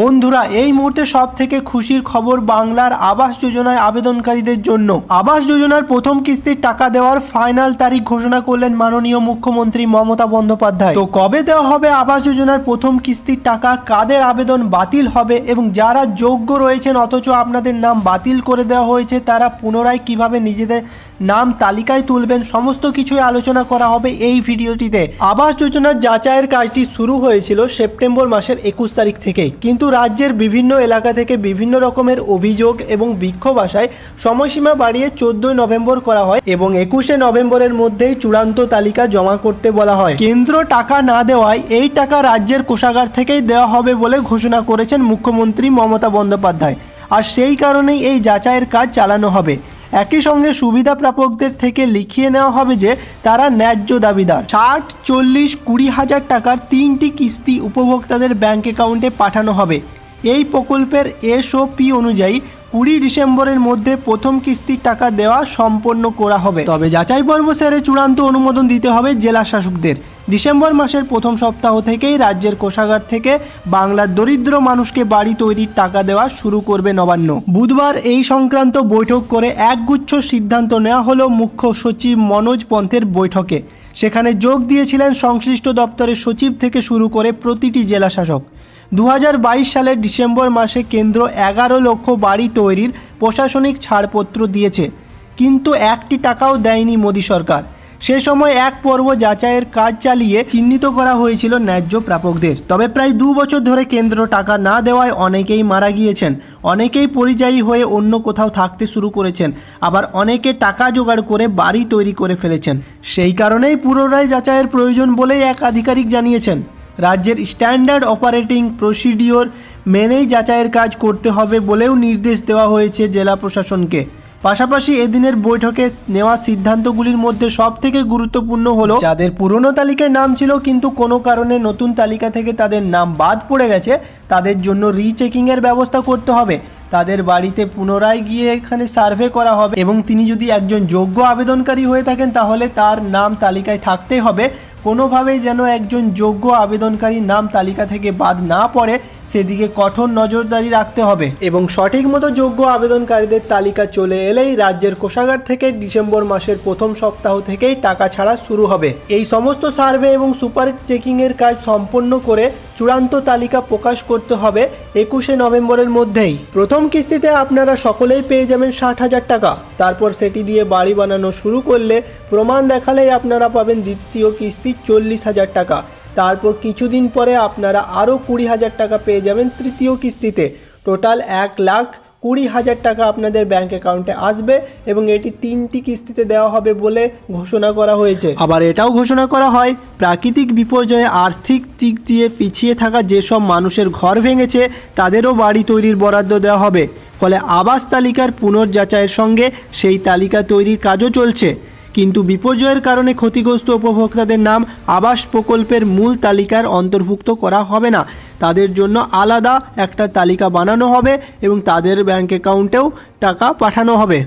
বন্ধুরা, এই মুহূর্তে সব থেকে খুশির খবর বাংলার আবাস যোজনায় আবেদনকারীদের জন্য। আবাস যোজনার প্রথম কিস্তির টাকা দেওয়ার ফাইনাল তারিখ ঘোষণা করলেন মাননীয় মুখ্যমন্ত্রী মমতা বন্দ্যোপাধ্যায়। তো কবে দেওয়া হবে আবাস যোজনার প্রথম কিস্তির টাকা, কাদের আবেদন বাতিল হবে এবং যারা যোগ্য রয়েছেন অথচ আপনাদের নাম বাতিল করে দেওয়া হয়েছে তারা পুনরায় কিভাবে নিজেদের নাম তালিকায় তুলবেন, সমস্ত কিছুই আলোচনা করা হবে এই ভিডিওটিতে। আবাস যোজনার যাচাইয়ের কাজটি শুরু হয়েছিল সেপ্টেম্বর মাসের 21 তারিখ থেকে, কিন্তু রাজ্যের বিভিন্ন এলাকা থেকে বিভিন্ন রকমের অভিযোগ এবং বিক্ষোভ আসায় সময়সীমা বাড়িয়ে 14 নভেম্বর করা হয় এবং 21 নভেম্বরের মধ্যেই চূড়ান্ত তালিকা জমা করতে বলা হয়। কেন্দ্র টাকা না দেওয়ায় এই টাকা রাজ্যের কোষাগার থেকেই দেওয়া হবে বলে ঘোষণা করেছেন মুখ্যমন্ত্রী মমতা বন্দ্যোপাধ্যায়, আর সেই কারণেই এই যাচাইয়ের কাজ চালানো হবে। একই সঙ্গে সুবিধা প্রাপকদের থেকে লিখিয়ে নেওয়া হবে যে তারা ন্যায্য দাবিদার। 60, 40, 20 হাজার টাকার 3টি কিস্তি উপভোক্তাদের ব্যাংক অ্যাকাউন্টে পাঠানো হবে। এই প্রকল্পের SOP অনুযায়ী 20 ডিসেম্বরের মধ্যে প্রথম কিস্তির টাকা দেওয়া সম্পন্ন করা হবে। তবে যাচাই পর্ব সেরে চূড়ান্ত অনুমোদন দিতে হবে জেলা শাসকদের। ডিসেম্বর মাসের প্রথম সপ্তাহ থেকেই রাজ্যের কোষাগার থেকে বাংলার দরিদ্র মানুষকে বাড়ি তৈরির টাকা দেওয়া শুরু করবে নবান্ন। বুধবার এই সংক্রান্ত বৈঠক করে একগুচ্ছ সিদ্ধান্ত নেওয়া হলো মুখ্য সচিব মনোজ পন্থের বৈঠকে। সেখানে যোগ দিয়েছিলেন সংশ্লিষ্ট দপ্তরের সচিব থেকে শুরু করে প্রতিটি জেলা শাসক। 2022 সালের ডিসেম্বর মাসে কেন্দ্র 11 লক্ষ বাড়ি তৈরির প্রশাসনিক ছাড়পত্র দিয়েছে, কিন্তু একটি টাকাও দেয়নি মোদী সরকার। সে সময় এক পর্ব যাচাইয়ের কাজ চালিয়ে চিহ্নিত করা হয়েছিল ন্যায্য প্রাপকদের। তবে প্রায় 2 বছর ধরে কেন্দ্র টাকা না দেওয়ায় অনেকেই মারা গিয়েছেন, অনেকেই পরিযায়ী হয়ে অন্য কোথাও থাকতে শুরু করেছেন, আবার অনেকে টাকা জোগাড় করে বাড়ি তৈরি করে ফেলেছেন। সেই কারণেই পুনরায় যাচাইয়ের প্রয়োজন বলেই এক আধিকারিক জানিয়েছেন। রাজ্যের স্ট্যান্ডার্ড অপারেটিং প্রসিডিওর মেনেই যাচাইয়ের কাজ করতে হবে বলেও নির্দেশ দেওয়া হয়েছে জেলা প্রশাসনকে। পাশাপাশি এদিনের বৈঠকে নেওয়া সিদ্ধান্তগুলির মধ্যে সবথেকে গুরুত্বপূর্ণ হলো যাদের পুরনো তালিকায় নাম ছিল কিন্তু কোনো কারণে নতুন তালিকা থেকে তাদের নাম বাদ পড়ে গেছে, তাদের জন্য রিচেকিংয়ের ব্যবস্থা করতে হবে। তাদের বাড়িতে পুনরায় গিয়ে এখানে সার্ভে করা হবে এবং তিনি যদি একজন যোগ্য আবেদনকারী হয়ে থাকেন তাহলে তার নাম তালিকায় থাকতেই হবে। কোনোভাবেই যেন একজন যোগ্য আবেদনকারীর নাম তালিকা থেকে বাদ না পড়ে সেদিকে কঠোর নজরদারি রাখতে হবে এবং সঠিক মতো যোগ্য আবেদনকারীদের তালিকা চলে এলেই রাজ্যের কোষাগার থেকে ডিসেম্বর মাসের প্রথম সপ্তাহ থেকেই টাকা ছাড়া শুরু হবে। এই সমস্ত সার্ভে এবং সুপার চেকিংয়ের কাজ সম্পন্ন করে চূড়ান্ত তালিকা প্রকাশ করতে হবে 21 নভেম্বরের মধ্যেই। প্রথম কিস্তিতে আপনারা সকলেই পেয়ে যাবেন 60,000 টাকা। তারপর সেটি দিয়ে বাড়ি বানানো শুরু করলে প্রমাণ দেখালেই আপনারা পাবেন দ্বিতীয় কিস্তি 40,000 টাকা। তারপর কিছুদিন পরে আপনারা আরও 20,000 টাকা পেয়ে যাবেন তৃতীয় কিস্তিতে। টোটাল 1,20,000 টাকা আপনাদের ব্যাংক অ্যাকাউন্টে আসবে এবং এটি 3টি কিস্তিতে দেওয়া হবে বলে ঘোষণা করা হয়েছে। আবার এটাও ঘোষণা করা হয় প্রাকৃতিক বিপর্যয়ে আর্থিক দিক দিয়ে পিছিয়ে থাকা যেসব মানুষের ঘর ভেঙেছে তাদেরও বাড়ি তৈরির বরাদ্দ দেওয়া হবে। ফলে আবাস তালিকার পুনর্যাচাইয়ের সঙ্গে সেই তালিকা তৈরির কাজও চলছে, কিন্তু বিপর্যয়ের কারণে ক্ষতিগ্রস্ত উপভোক্তাদের নাম আবাস প্রকল্পের মূল তালিকার অন্তর্ভুক্ত করা হবে না। তাদের জন্য আলাদা একটা তালিকা বানানো হবে এবং তাদের ব্যাংক অ্যাকাউন্টেও টাকা পাঠানো হবে।